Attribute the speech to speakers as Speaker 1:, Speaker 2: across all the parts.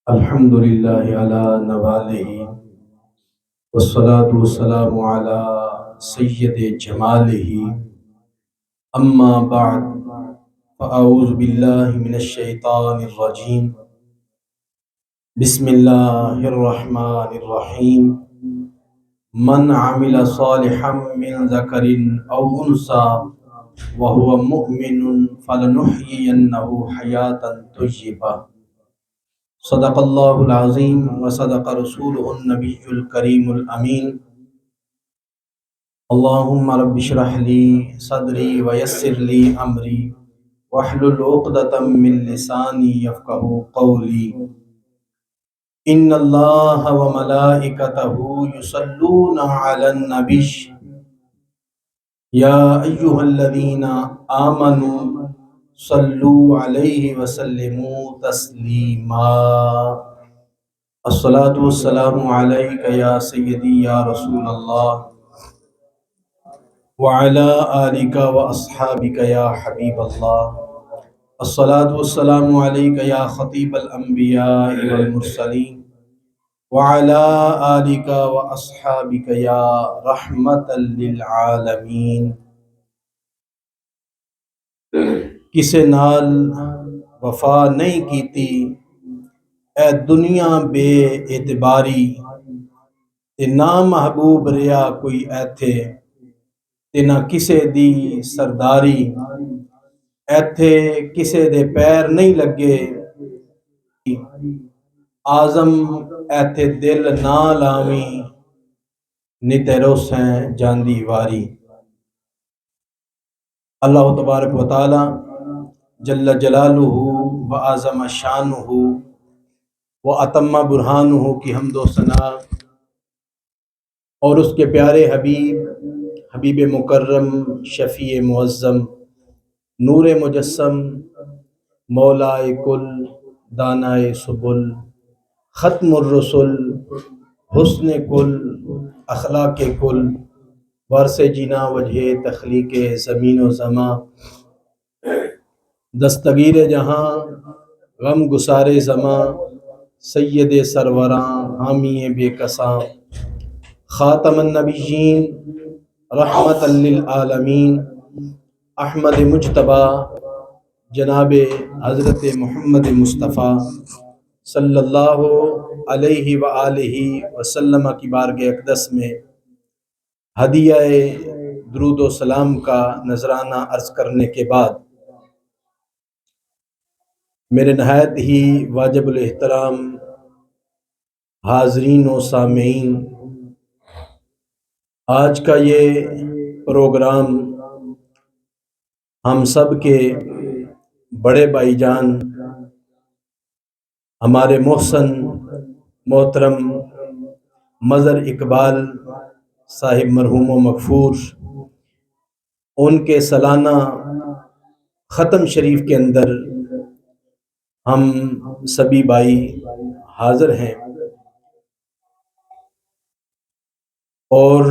Speaker 1: الحمد لله على نواله والصلاة والسلام على سيد جماله أما بعد فأعوذ بالله من الشيطان الرجيم بسم الله الرحمن الرحيم من عمل صالحا من ذكر أو أنثى وهو مؤمن فلنحيينه حياة طيبة صدق اللہ العظیم وصدق رسولہ النبی الکریم الامین اللہم رب اشرح لی صدری ویسر لی امری واحلل عقدۃ من لسانی یفقہوا قولی ان اللہ وملائکتہ یصلون علی النبی یا ایہا الذین آمنوا صلو علیہ وسلموا تسلیما الصلاۃ والسلام علیک یا سیدی یا رسول اللہ وعلی آلک واصحابک یا حبیب اللہ الصلاۃ والسلام علیک یا خطیب الانبیاء والمرسلین وعلی آلک واصحابک یا رحمۃ للعالمین کسے نال وفا نہیں کیتی اے دنیا بے اعتباری تے نا محبوب ریا کوئی ایتھے تے نہ کسے دی سرداری ایتھے کسے دے پیر نہیں لگے آزم ایتھے دل نہ لاویں نتے روسیں جاندی واری اللہ تبارک و تعالی جل جلالہ و اعظم شانہ و اتم برہانہ کی حمد و ثنا اور اس کے پیارے حبیب مکرم شفیع معظم نور مجسم مولائے کل دانائے سبل ختم الرسل حسن کل اخلاق کل وارث جینا وجہ تخلیق زمین و زماں دستگیر جہاں غم گسار زماں سید سروراں حامی بے کساں خاتم النبیین رحمت للعالمین احمد مجتبیٰ جناب حضرت محمد مصطفیٰ صلی اللہ علیہ وآلہ وسلم کی بارگاہ اقدس میں ہدیہ درود و سلام کا نذرانہ عرض کرنے کے بعد میرے نہایت ہی واجب الاحترام حاضرین و سامعین، آج کا یہ پروگرام ہم سب کے بڑے بھائی جان ہمارے محسن محترم مظہر اقبال صاحب مرحوم و مغفور ان کے سالانہ ختم شریف کے اندر ہم سبھی بھائی حاضر ہیں اور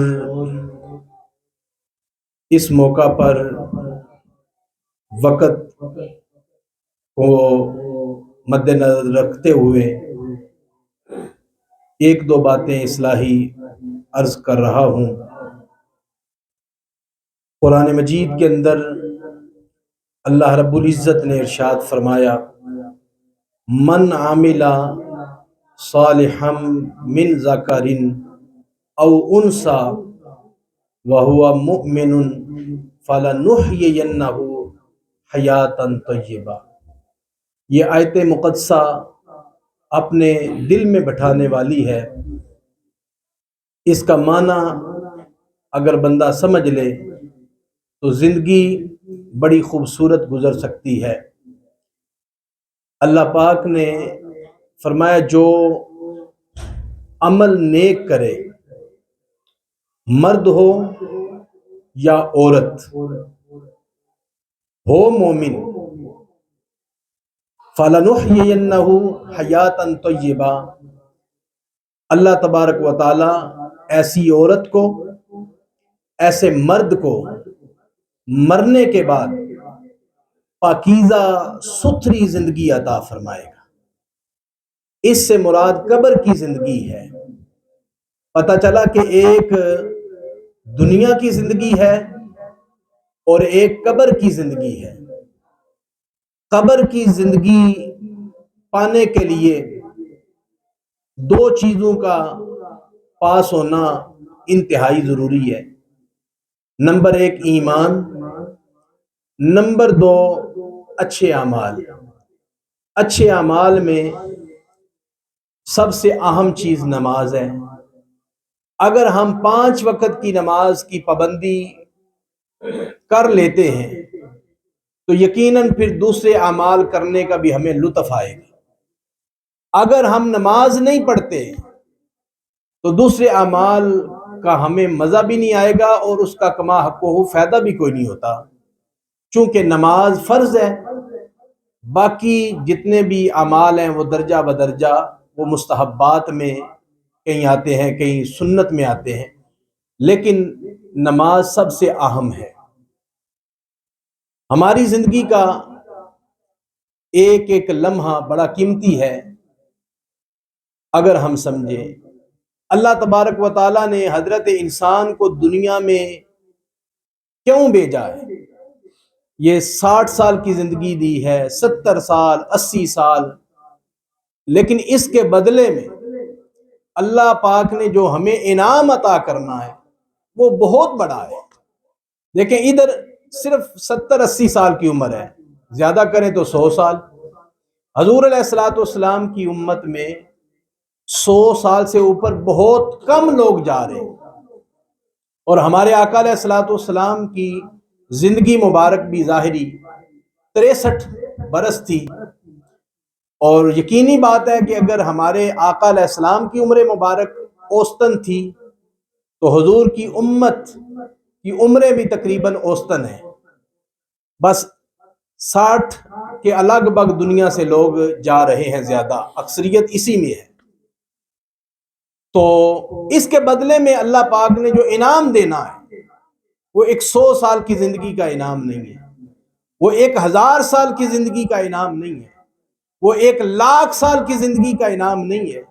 Speaker 1: اس موقع پر وقت کو مد نظر رکھتے ہوئے ایک دو باتیں اصلاحی عرض کر رہا ہوں۔ قرآن مجید کے اندر اللہ رب العزت نے ارشاد فرمایا من عامل صالحا من ذکر او انثى وهو مؤمن فلنحيينه حیاۃ طیبہ۔ یہ آیت مقدسہ اپنے دل میں بٹھانے والی ہے، اس کا معنی اگر بندہ سمجھ لے تو زندگی بڑی خوبصورت گزر سکتی ہے۔ اللہ پاک نے فرمایا جو عمل نیک کرے، مرد ہو یا عورت ہو مومن، فَلَنُحْيِيَنَّهُ حَيَاةً طَيِّبَةً، اللہ تبارک و تعالی ایسی عورت کو، ایسے مرد کو مرنے کے بعد پاکیزہ ستھری زندگی عطا فرمائے گا۔ اس سے مراد قبر کی زندگی ہے۔ پتہ چلا کہ ایک دنیا کی زندگی ہے اور ایک قبر کی زندگی ہے۔ قبر کی زندگی پانے کے لیے دو چیزوں کا پاس ہونا انتہائی ضروری ہے۔ نمبر ایک ایمان، نمبر دو اچھے اعمال۔ اچھے اعمال میں سب سے اہم چیز نماز ہے۔ اگر ہم 5 وقت کی نماز کی پابندی کر لیتے ہیں تو یقیناً پھر دوسرے اعمال کرنے کا بھی ہمیں لطف آئے گا۔ اگر ہم نماز نہیں پڑھتے تو دوسرے اعمال کا ہمیں مزہ بھی نہیں آئے گا اور اس کا کما حق و فائدہ بھی کوئی نہیں ہوتا، چونکہ نماز فرض ہے۔ باقی جتنے بھی اعمال ہیں وہ درجہ بدرجہ، وہ مستحبات میں کہیں آتے ہیں، کہیں سنت میں آتے ہیں، لیکن نماز سب سے اہم ہے۔ ہماری زندگی کا ایک ایک لمحہ بڑا قیمتی ہے اگر ہم سمجھیں۔ اللہ تبارک و تعالیٰ نے حضرت انسان کو دنیا میں کیوں بھیجا ہے؟ یہ 60 سال کی زندگی دی ہے، 70 سال، 80 سال، لیکن اس کے بدلے میں اللہ پاک نے جو ہمیں انعام عطا کرنا ہے وہ بہت بڑا ہے۔ دیکھیں ادھر صرف 70-80 سال کی عمر ہے، زیادہ کریں تو 100 سال۔ حضور علیہ الصلوۃ والسلام کی امت میں 100 سال سے اوپر بہت کم لوگ جا رہے ہیں، اور ہمارے آقا علیہ الصلوۃ والسلام کی زندگی مبارک بھی ظاہری 63 برس تھی، اور یقینی بات ہے کہ اگر ہمارے آقا علیہ السلام کی عمر مبارک اوسطن تھی تو حضور کی امت کی عمریں بھی تقریباً اوسطن ہیں۔ بس 60 کے الگ بگ دنیا سے لوگ جا رہے ہیں، زیادہ اکثریت اسی میں ہے۔ تو اس کے بدلے میں اللہ پاک نے جو انعام دینا ہے وہ ایک 100 سال کی زندگی کا انعام نہیں ہے، وہ 1000 سال کی زندگی کا انعام نہیں ہے، وہ 1,00,000 سال کی زندگی کا انعام نہیں ہے،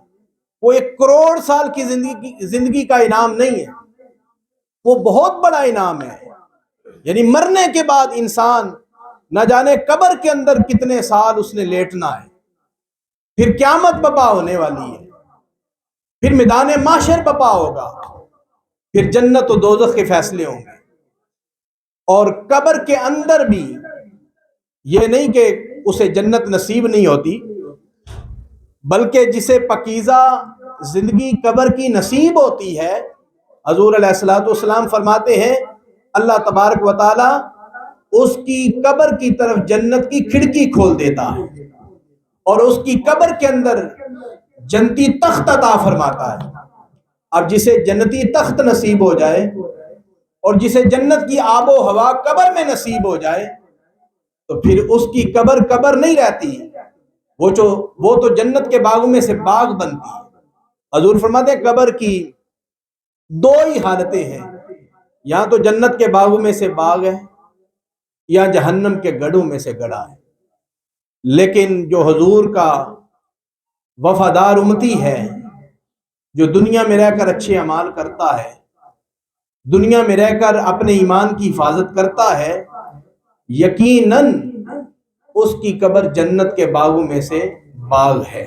Speaker 1: وہ 1 کروڑ سال کی زندگی کا انعام نہیں ہے، وہ بہت بڑا انعام ہے۔ یعنی مرنے کے بعد انسان نہ جانے قبر کے اندر کتنے سال اس نے لیٹنا ہے، پھر قیامت برپا ہونے والی ہے، پھر میدان محشر برپا ہوگا، پھر جنت و دوزخ کے فیصلے ہوں گے۔ اور قبر کے اندر بھی یہ نہیں کہ اسے جنت نصیب نہیں ہوتی، بلکہ جسے پاکیزہ زندگی قبر کی نصیب ہوتی ہے، حضور علیہ الصلوۃ والسلام فرماتے ہیں اللہ تبارک و تعالی اس کی قبر کی طرف جنت کی کھڑکی کھول دیتا ہے اور اس کی قبر کے اندر جنتی تخت عطا فرماتا ہے۔ اب جسے جنتی تخت نصیب ہو جائے اور جسے جنت کی آب و ہوا قبر میں نصیب ہو جائے تو پھر اس کی قبر قبر نہیں رہتی، وہ تو جنت کے باغوں میں سے باغ بنتی ہے۔ حضور فرماتے ہیں قبر کی 2 ہی حالتیں ہیں، یا تو جنت کے باغوں میں سے باغ ہے یا جہنم کے گڑھوں میں سے گڑھا ہے۔ لیکن جو حضور کا وفادار امتی ہے، جو دنیا میں رہ کر اچھے اعمال کرتا ہے، دنیا میں رہ کر اپنے ایمان کی حفاظت کرتا ہے، یقیناً اس کی قبر جنت کے باغوں میں سے باغ ہے۔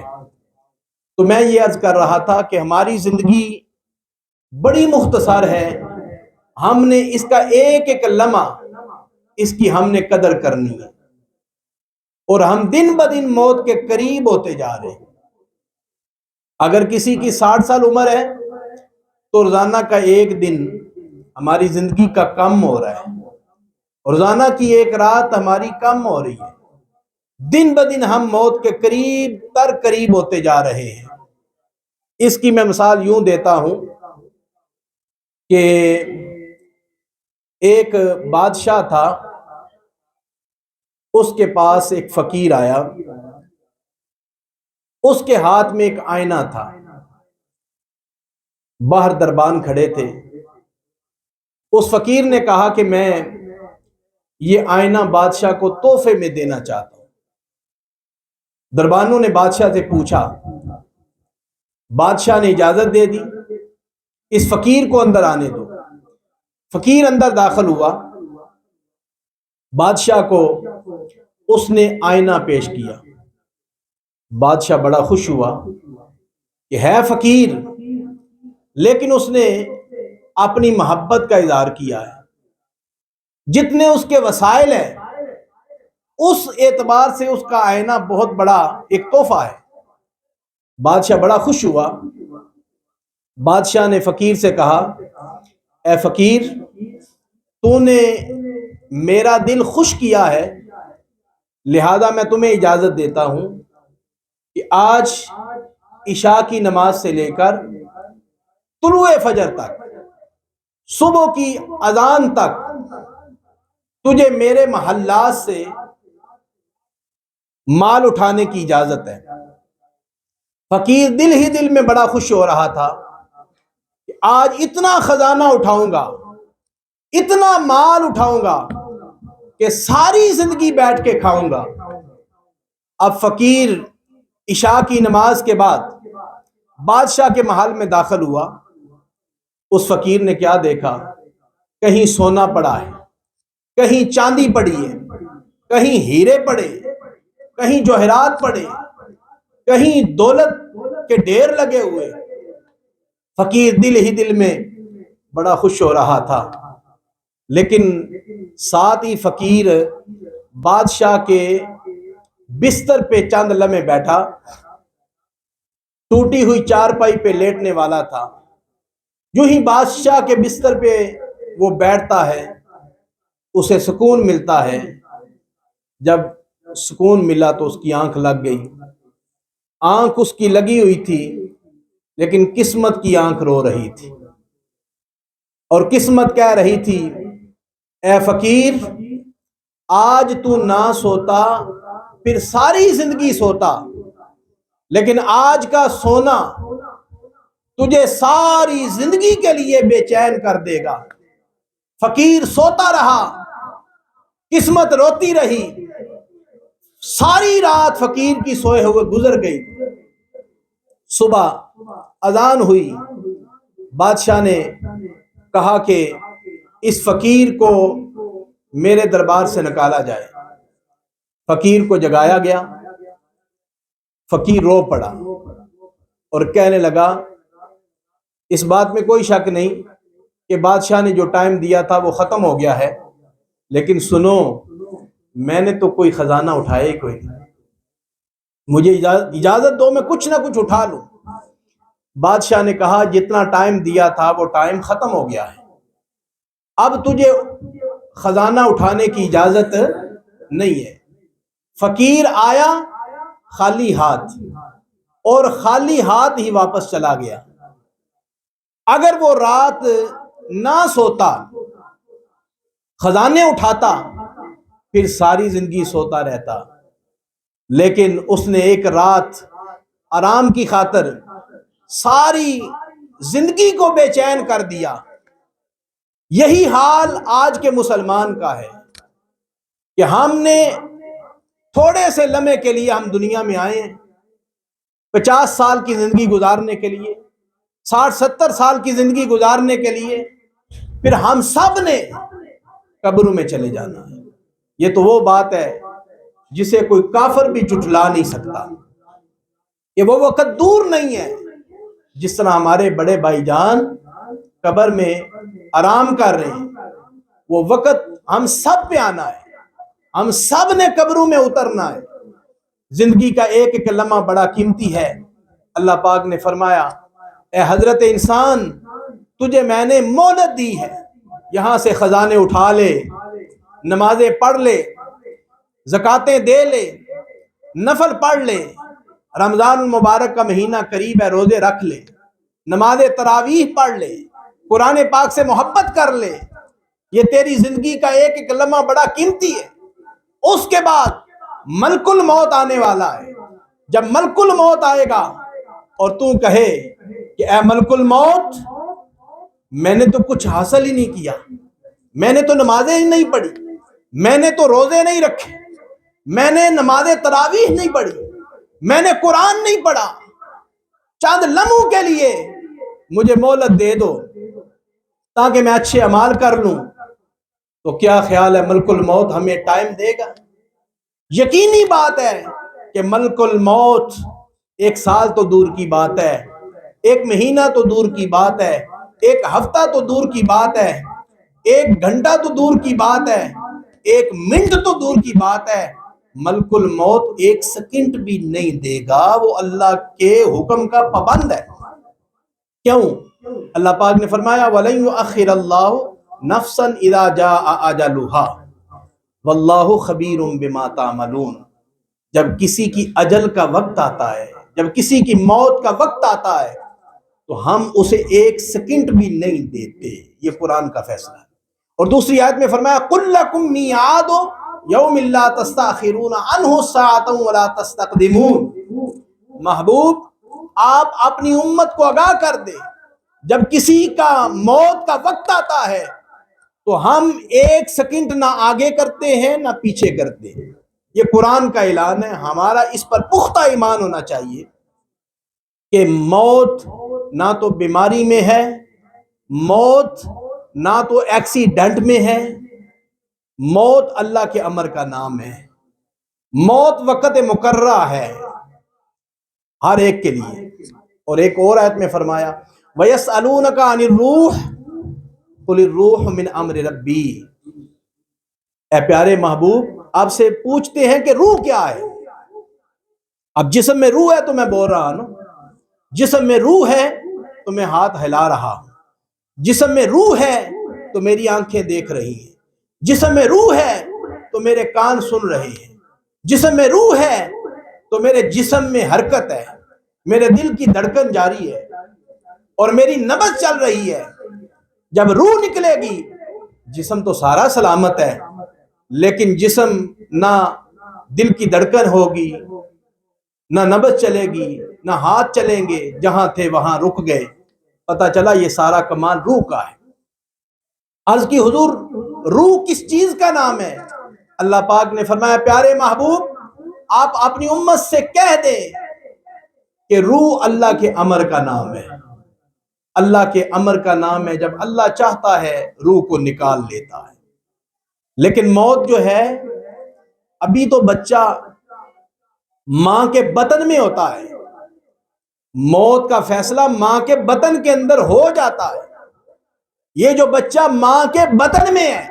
Speaker 1: تو میں یہ عرض کر رہا تھا کہ ہماری زندگی بڑی مختصر ہے، ہم نے اس کا ایک ایک لمحہ اس کی ہم نے قدر کرنی ہے، اور ہم دن بدن موت کے قریب ہوتے جا رہے ہیں۔ اگر کسی کی 60 سال عمر ہے تو روزانہ کا 1 دن ہماری زندگی کا کم ہو رہا ہے، روزانہ کی 1 رات ہماری کم ہو رہی ہے، دن بدن ہم موت کے قریب تر قریب ہوتے جا رہے ہیں۔ اس کی میں مثال یوں دیتا ہوں کہ ایک بادشاہ تھا، اس کے پاس ایک فقیر آیا، اس کے ہاتھ میں ایک آئینہ تھا، باہر دربان کھڑے تھے۔ اس فقیر نے کہا کہ میں یہ آئینہ بادشاہ کو تحفے میں دینا چاہتا ہوں۔ دربانوں نے بادشاہ سے پوچھا، بادشاہ نے اجازت دے دی، اس فقیر کو اندر آنے دو۔ فقیر اندر داخل ہوا، بادشاہ کو اس نے آئینہ پیش کیا۔ بادشاہ بڑا خوش ہوا کہ ہے فقیر، لیکن اس نے اپنی محبت کا اظہار کیا ہے، جتنے اس کے وسائل ہیں اس اعتبار سے اس کا آئینہ بہت بڑا ایک تحفہ ہے۔ بادشاہ بڑا خوش ہوا۔ بادشاہ نے فقیر سے کہا، اے فقیر، تو نے میرا دل خوش کیا ہے، لہذا میں تمہیں اجازت دیتا ہوں کہ آج عشاء کی نماز سے لے کر طلوع فجر تک، صبح کی اذان تک تجھے میرے محلات سے مال اٹھانے کی اجازت ہے۔ فقیر دل ہی دل میں بڑا خوش ہو رہا تھا کہ آج اتنا خزانہ اٹھاؤں گا، اتنا مال اٹھاؤں گا کہ ساری زندگی بیٹھ کے کھاؤں گا۔ اب فقیر عشاء کی نماز کے بعد بادشاہ کے محل میں داخل ہوا۔ اس فقیر نے کیا دیکھا؟ کہیں سونا پڑا ہے، کہیں چاندی پڑی ہے، کہیں ہیرے پڑے، کہیں جوہرات پڑے، کہیں دولت کے ڈھیر لگے ہوئے۔ فقیر دل ہی دل میں بڑا خوش ہو رہا تھا، لیکن ساتھ ہی فقیر بادشاہ کے بستر پہ چند لمحے بیٹھا، ٹوٹی ہوئی چارپائی پہ لیٹنے والا تھا۔ جو ہی بادشاہ کے بستر پہ وہ بیٹھتا ہے اسے سکون ملتا ہے۔ جب سکون ملا تو اس کی آنکھ لگ گئی۔ آنکھ اس کی لگی ہوئی تھی، لیکن قسمت کی آنکھ رو رہی تھی، اور قسمت کہہ رہی تھی، اے فقیر، آج تو نہ سوتا پھر ساری زندگی سوتا، لیکن آج کا سونا تجھے ساری زندگی کے لیے بے چین کر دے گا۔ فقیر سوتا رہا، قسمت روتی رہی۔ ساری رات فقیر کی سوئے ہوئے گزر گئی۔ صبح اذان ہوئی، بادشاہ نے کہا کہ اس فقیر کو میرے دربار سے نکالا جائے۔ فقیر کو جگایا گیا۔ فقیر رو پڑا اور کہنے لگا، اس بات میں کوئی شک نہیں کہ بادشاہ نے جو ٹائم دیا تھا وہ ختم ہو گیا ہے، لیکن سنو، میں نے تو کوئی خزانہ اٹھایا ہی کوئی نہیں، مجھے اجازت دو میں کچھ نہ کچھ اٹھا لوں۔ بادشاہ نے کہا، جتنا ٹائم دیا تھا وہ ٹائم ختم ہو گیا ہے، اب تجھے خزانہ اٹھانے کی اجازت نہیں ہے۔ فقیر آیا خالی ہاتھ، اور خالی ہاتھ ہی واپس چلا گیا۔ اگر وہ رات نہ سوتا، خزانے اٹھاتا، پھر ساری زندگی سوتا رہتا، لیکن اس نے ایک رات آرام کی خاطر ساری زندگی کو بے چین کر دیا۔ یہی حال آج کے مسلمان کا ہے کہ ہم نے تھوڑے سے لمحے کے لیے ہم دنیا میں آئے ہیں، 50 سال کی زندگی گزارنے کے لیے، 60-70 سال کی زندگی گزارنے کے لیے، پھر ہم سب نے قبروں میں چلے جانا ہے۔ یہ تو وہ بات ہے جسے کوئی کافر بھی جھٹلا نہیں سکتا، کہ وہ وقت دور نہیں ہے جس طرح ہمارے بڑے بھائی جان قبر میں آرام کر رہے ہیں، وہ وقت ہم سب پہ آنا ہے، ہم سب نے قبروں میں اترنا ہے۔ زندگی کا ایک ایک لمحہ بڑا قیمتی ہے۔ اللہ پاک نے فرمایا، اے حضرت انسان، تجھے میں نے مہلت دی ہے، یہاں سے خزانے اٹھا لے، نمازیں پڑھ لے، زکاتیں دے لے، نفل پڑھ لے، رمضان المبارک کا مہینہ قریب ہے، روزے رکھ لے، نماز تراویح پڑھ لے، قرآن پاک سے محبت کر لے۔ یہ تیری زندگی کا ایک ایک لمحہ بڑا قیمتی ہے۔ اس کے بعد ملک الموت آنے والا ہے۔ جب ملک الموت آئے گا اور تو کہے کہ اے ملک الموت، میں نے تو کچھ حاصل ہی نہیں کیا، میں نے تو نمازیں ہی نہیں پڑھی، میں نے تو روزے نہیں رکھے، میں نے نماز تراویح نہیں پڑھی، میں نے قرآن نہیں پڑھا، چند لمحوں کے لیے مجھے مہلت دے دو تاکہ میں اچھے اعمال کر لوں، تو کیا خیال ہے ملک الموت ہمیں ٹائم دے گا؟ یقینی بات ہے کہ ملک الموت 1 سال تو دور کی بات ہے، 1 مہینہ تو دور کی بات ہے، 1 ہفتہ تو دور کی بات ہے، 1 گھنٹہ تو دور کی بات ہے، 1 منٹ تو دور کی بات ہے، ملک الموت 1 سیکنڈ بھی نہیں دے گا، وہ اللہ کے حکم کا پابند ہے۔ کیوں؟ اللہ پاک نے فرمایا وَلَن يُؤَخِّرَ اللَّهُ نَفْسًا إِذَا جَاءَ أَجَلُهَا وَاللَّهُ خَبِيرٌ بِمَا تَعْمَلُونَ۔ جب کسی کی اجل کا وقت آتا ہے، جب کسی کی موت کا وقت آتا ہے، تو ہم اسے 1 سیکنڈ بھی نہیں دیتے، یہ قرآن کا فیصلہ ہے۔ اور دوسری آیت میں فرمایا قُلْ لَكُمْ مِيعَادُ يَوْمٍ لَا تَسْتَأْخِرُونَ عَنْهُ سَاعَةً وَلَا تَسْتَقْدِمُونَ۔ محبوب آپ اپنی امت کو آگاہ کر دے، جب کسی کا موت کا وقت آتا ہے تو ہم 1 سیکنڈ نہ آگے کرتے ہیں نہ پیچھے کرتے ہیں، یہ قرآن کا اعلان ہے۔ ہمارا اس پر پختہ ایمان ہونا چاہیے کہ موت نہ تو بیماری میں ہے، موت نہ تو ایکسیڈنٹ میں ہے، موت اللہ کے امر کا نام ہے، موت وقت مقررہ ہے ہر ایک کے لیے۔ اور ایک اور آیت میں فرمایا وَيَسْأَلُونَكَ عَنِ الرُّوحِ قُلِ الرُّوحُ مِنْ أَمْرِ رَبِّي۔ اے پیارے محبوب آپ سے پوچھتے ہیں کہ روح کیا ہے؟ اب جسم میں روح ہے تو میں بول رہا ہوں، جسم میں روح ہے تو میں ہاتھ ہلا رہا ہوں، جسم میں روح ہے تو میری آنکھیں دیکھ رہی ہیں، جسم میں روح ہے تو میرے کان سن رہے ہیں، جسم میں روح ہے تو میرے جسم میں حرکت ہے، میرے دل کی دھڑکن جاری ہے اور میری نبض چل رہی ہے۔ جب روح نکلے گی جسم تو سارا سلامت ہے، لیکن جسم نہ دل کی دھڑکن ہوگی، نہ نبض چلے گی، نہ ہاتھ چلیں گے، جہاں تھے وہاں رک گئے، پتہ چلا یہ سارا کمال روح کا ہے۔ عرض کی حضور روح کس چیز کا نام ہے؟ اللہ پاک نے فرمایا پیارے محبوب آپ اپنی امت سے کہہ دیں کہ روح اللہ کے امر کا نام ہے، اللہ کے امر کا نام ہے، جب اللہ چاہتا ہے روح کو نکال لیتا ہے۔ لیکن موت جو ہے، ابھی تو بچہ ماں کے بطن میں ہوتا ہے، موت کا فیصلہ ماں کے بطن کے اندر ہو جاتا ہے۔ یہ جو بچہ ماں کے بطن میں ہے،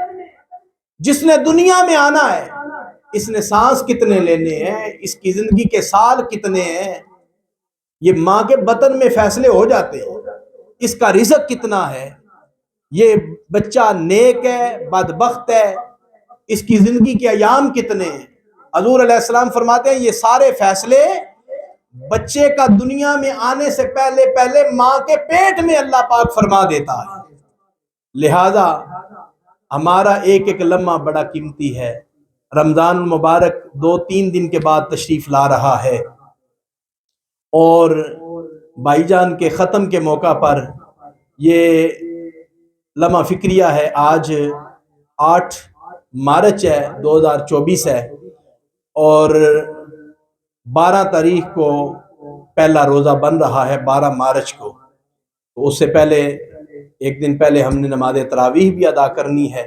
Speaker 1: جس نے دنیا میں آنا ہے، اس نے سانس کتنے لینے ہیں، اس کی زندگی کے سال کتنے ہیں، یہ ماں کے بطن میں فیصلے ہو جاتے ہیں۔ اس کا رزق کتنا ہے، یہ بچہ نیک ہے بدبخت ہے، اس کی زندگی کے ایام کتنے ہیں۔ حضور علیہ السلام فرماتے ہیں یہ سارے فیصلے بچے کا دنیا میں آنے سے پہلے پہلے ماں کے پیٹ میں اللہ پاک فرما دیتا ہے۔ لہذا ہمارا ایک ایک لمحہ بڑا قیمتی ہے۔ رمضان المبارک 2-3 دن کے بعد تشریف لا رہا ہے، اور بھائی جان کے ختم کے موقع پر یہ لمحہ فکریہ ہے۔ آج 8 مارچ ہے، 2024 ہے، اور 12 تاریخ کو پہلا روزہ بن رہا ہے، 12 مارچ کو۔ تو اس سے پہلے 1 دن پہلے ہم نے نماز تراویح بھی ادا کرنی ہے،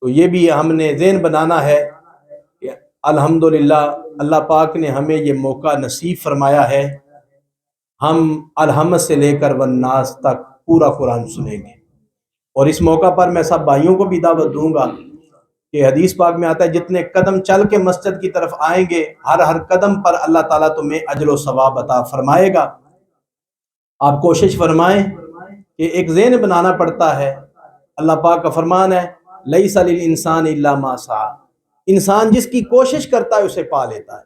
Speaker 1: تو یہ بھی ہم نے ذہن بنانا ہے کہ الحمدللہ اللہ پاک نے ہمیں یہ موقع نصیب فرمایا ہے، ہم الحمد سے لے کر والناس تک پورا قرآن سنیں گے۔ اور اس موقع پر میں سب بھائیوں کو بھی دعوت دوں گا کہ حدیث پاک میں آتا ہے جتنے قدم چل کے مسجد کی طرف آئیں گے، ہر قدم پر اللہ تعالیٰ تمہیں اجر و ثواب عطا فرمائے گا۔ آپ کوشش فرمائیں کہ ایک ذہن بنانا پڑتا ہے۔ اللہ پاک کا فرمان ہے لیس للانسان الا ما سعی، انسان جس کی کوشش کرتا ہے اسے پا لیتا ہے۔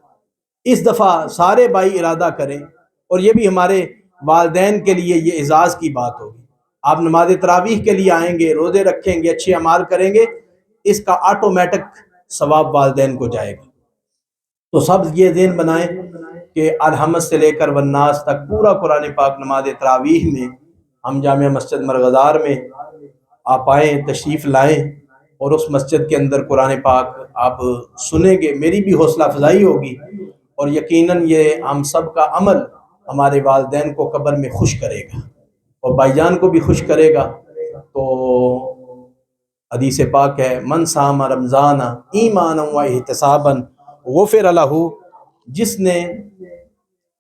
Speaker 1: اس دفعہ سارے بھائی ارادہ کریں، اور یہ بھی ہمارے والدین کے لیے یہ اعزاز کی بات ہوگی۔ آپ نماز تراویح کے لیے آئیں گے، روزے رکھیں گے، اچھے اعمال کریں گے، اس کا آٹومیٹک ثواب والدین کو جائے گا۔ تو سب یہ ذہن بنائیں کہ الحمد سے لے کر والناس تک پورا قرآن پاک نماز تراویح میں ہم جامعہ مسجد مرغزار میں آپ آئیں، تشریف لائیں، اور اس مسجد کے اندر قرآن پاک آپ سنیں گے، میری بھی حوصلہ افزائی ہوگی، اور یقیناً یہ ہم سب کا عمل ہمارے والدین کو قبر میں خوش کرے گا اور بھائی جان کو بھی خوش کرے گا۔ تو حدیث پاک ہے، من صام رمضان ایمانا و احتسابا غفر لہ، جس نے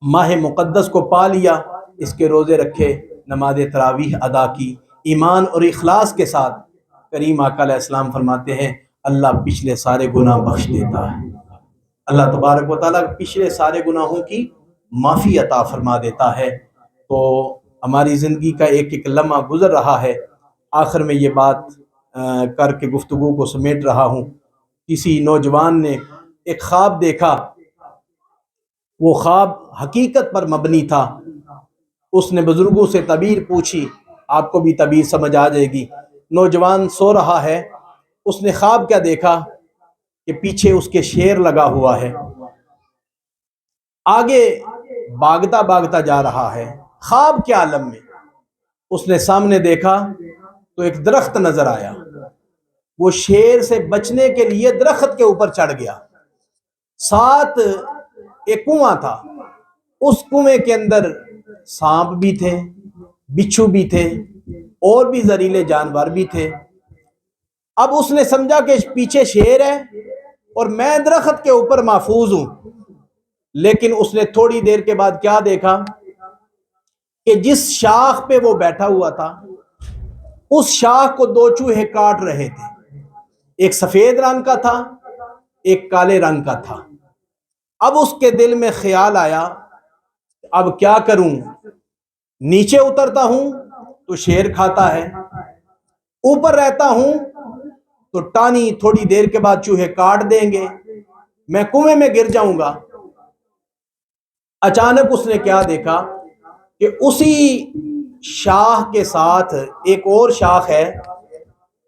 Speaker 1: ماہ مقدس کو پا لیا، اس کے روزے رکھے، نماز تراویح ادا کی ایمان اور اخلاص کے ساتھ، کریم آقا علیہ السلام فرماتے ہیں اللہ پچھلے سارے گناہ بخش دیتا ہے، اللہ تبارک و تعالیٰ پچھلے سارے گناہوں کی معافی عطا فرما دیتا ہے۔ تو ہماری زندگی کا ایک ایک لمحہ گزر رہا ہے، آخر میں یہ بات کر کے گفتگو کو سمیٹ رہا ہوں۔ کسی نوجوان نے ایک خواب دیکھا، وہ خواب حقیقت پر مبنی تھا، اس نے بزرگوں سے تعبیر پوچھی، آپ کو بھی تعبیر سمجھ آ جائے گی۔ نوجوان سو رہا ہے، اس نے خواب کیا دیکھا کہ پیچھے اس کے شیر لگا ہوا ہے، آگے بھاگتا بھاگتا جا رہا ہے، خواب کے عالم میں اس نے سامنے دیکھا تو ایک درخت نظر آیا، وہ شیر سے بچنے کے لیے درخت کے اوپر چڑھ گیا، ساتھ ایک کنواں تھا، اس کنویں کے اندر سانپ بھی تھے، بچھو بھی تھے، اور بھی زہریلے جانور بھی تھے۔ اب اس نے سمجھا کہ پیچھے شیر ہے اور میں درخت کے اوپر محفوظ ہوں، لیکن اس نے تھوڑی دیر کے بعد کیا دیکھا کہ جس شاخ پہ وہ بیٹھا ہوا تھا، اس شاخ کو دو چوہے کاٹ رہے تھے، ایک سفید رنگ کا تھا، ایک کالے رنگ کا تھا۔ اب اس کے دل میں خیال آیا اب کیا کروں، نیچے اترتا ہوں تو شیر کھاتا ہے، اوپر رہتا ہوں تو ٹانی تھوڑی دیر کے بعد چوہے کاٹ دیں گے، میں کنویں میں گر جاؤں گا۔ اچانک اس نے کیا دیکھا کہ اسی شاخ کے ساتھ ایک اور شاخ ہے،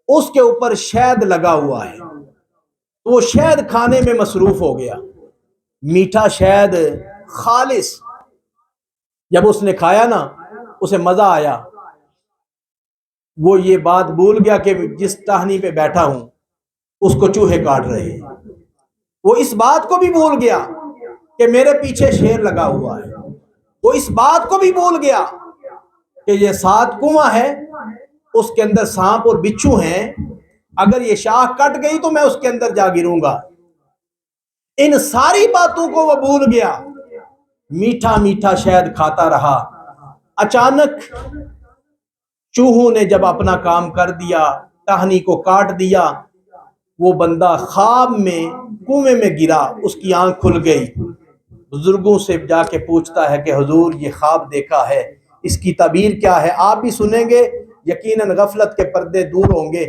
Speaker 1: اس کے اوپر شہد لگا ہوا ہے، تو وہ شہد کھانے میں مصروف ہو گیا، میٹھا شہد خالص۔ جب اس نے کھایا نا، اسے مزہ آیا، وہ یہ بات بھول گیا کہ جس ٹہنی پہ بیٹھا ہوں اس کو چوہے کاٹ رہے ہیں، وہ اس بات کو بھی بھول گیا کہ میرے پیچھے شیر لگا ہوا ہے، وہ اس بات کو بھی بھول گیا کہ یہ ساتھ کنواں ہے، اس کے اندر سانپ اور بچھو ہیں، اگر یہ شاخ کٹ گئی تو میں اس کے اندر جا گروں گا۔ ان ساری باتوں کو وہ بھول گیا، میٹھا میٹھا شہد کھاتا رہا۔ اچانک چوہوں نے جب اپنا کام کر دیا، ٹہنی کو کاٹ دیا، وہ بندہ خواب میں کنویں میں گرا، اس کی آنکھ کھل گئی، بزرگوں سے جا کے پوچھتا ہے کہ حضور یہ خواب دیکھا ہے، اس کی تعبیر کیا ہے؟ آپ بھی سنیں گے، یقیناً غفلت کے پردے دور ہوں گے۔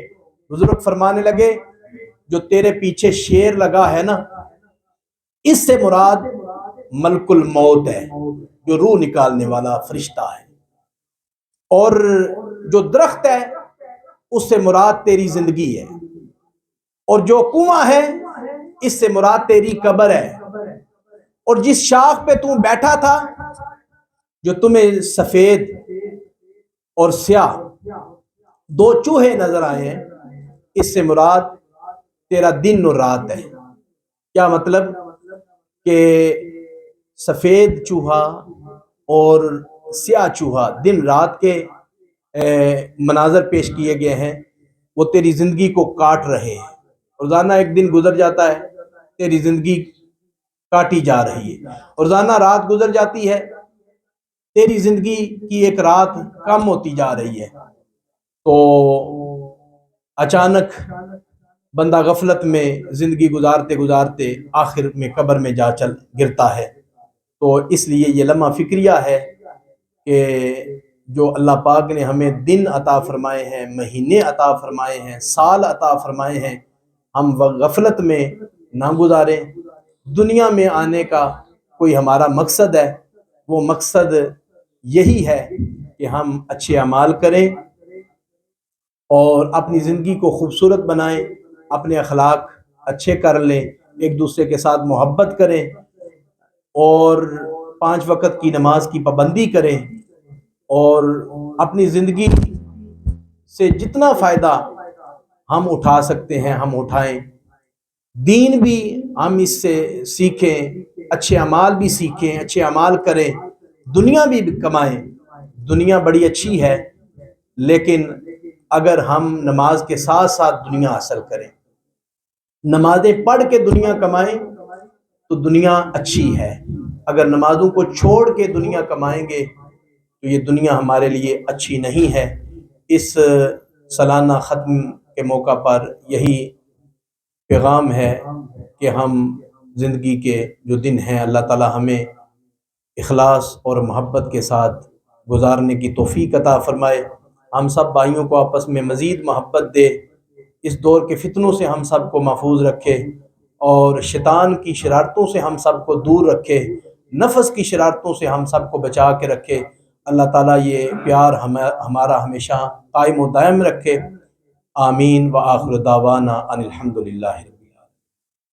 Speaker 1: بزرگ فرمانے لگے جو تیرے پیچھے شیر لگا ہے نا، اس سے مراد ملک الموت ہے، جو روح نکالنے والا فرشتہ ہے، اور جو درخت ہے اس سے مراد تیری زندگی ہے، اور جو کنواں ہے اس سے مراد تیری قبر ہے، اور جس شاخ پہ تم بیٹھا تھا جو تمہیں سفید اور سیاہ دو چوہے نظر آئے ہیں، اس سے مراد تیرا دن اور رات ہے۔ کیا مطلب کہ سفید چوہا اور سیاہ چوہا دن رات کے مناظر پیش کیے گئے ہیں، وہ تیری زندگی کو کاٹ رہے ہیں۔ روزانہ ایک دن گزر جاتا ہے، تیری زندگی کاٹی جا رہی ہے، روزانہ رات گزر جاتی ہے، تیری زندگی کی ایک رات کم ہوتی جا رہی ہے۔ تو اچانک بندہ غفلت میں زندگی گزارتے گزارتے آخر میں قبر میں جا چل گرتا ہے۔ تو اس لیے یہ لمحہ فکریہ ہے کہ جو اللہ پاک نے ہمیں دن عطا فرمائے ہیں، مہینے عطا فرمائے ہیں، سال عطا فرمائے ہیں، ہم غفلت میں نہ گزاریں۔ دنیا میں آنے کا کوئی ہمارا مقصد ہے، وہ مقصد یہی ہے کہ ہم اچھے اعمال کریں اور اپنی زندگی کو خوبصورت بنائیں، اپنے اخلاق اچھے کر لیں، ایک دوسرے کے ساتھ محبت کریں، اور 5 وقت کی نماز کی پابندی کریں، اور اپنی زندگی سے جتنا فائدہ ہم اٹھا سکتے ہیں ہم اٹھائیں، دین بھی ہم اس سے سیکھیں، اچھے اعمال بھی سیکھیں، اچھے اعمال کریں، دنیا بھی کمائیں۔ دنیا بڑی اچھی ہے، لیکن اگر ہم نماز کے ساتھ ساتھ دنیا حاصل کریں، نمازیں پڑھ کے دنیا کمائیں تو دنیا اچھی ہے۔ اگر نمازوں کو چھوڑ کے دنیا کمائیں گے تو یہ دنیا ہمارے لیے اچھی نہیں ہے۔ اس سالانہ ختم کے موقع پر یہی پیغام ہے کہ ہم زندگی کے جو دن ہیں اللہ تعالی ہمیں اخلاص اور محبت کے ساتھ گزارنے کی توفیق عطا فرمائے، ہم سب بھائیوں کو آپس میں مزید محبت دے، اس دور کے فتنوں سے ہم سب کو محفوظ رکھے اور شیطان کی شرارتوں سے ہم سب کو دور رکھے، نفس کی شرارتوں سے ہم سب کو بچا کے رکھے۔ اللہ تعالیٰ یہ پیار ہمارا ہمیشہ قائم و دائم رکھے۔ آمین و آخر دعوانا ان الحمد للہ۔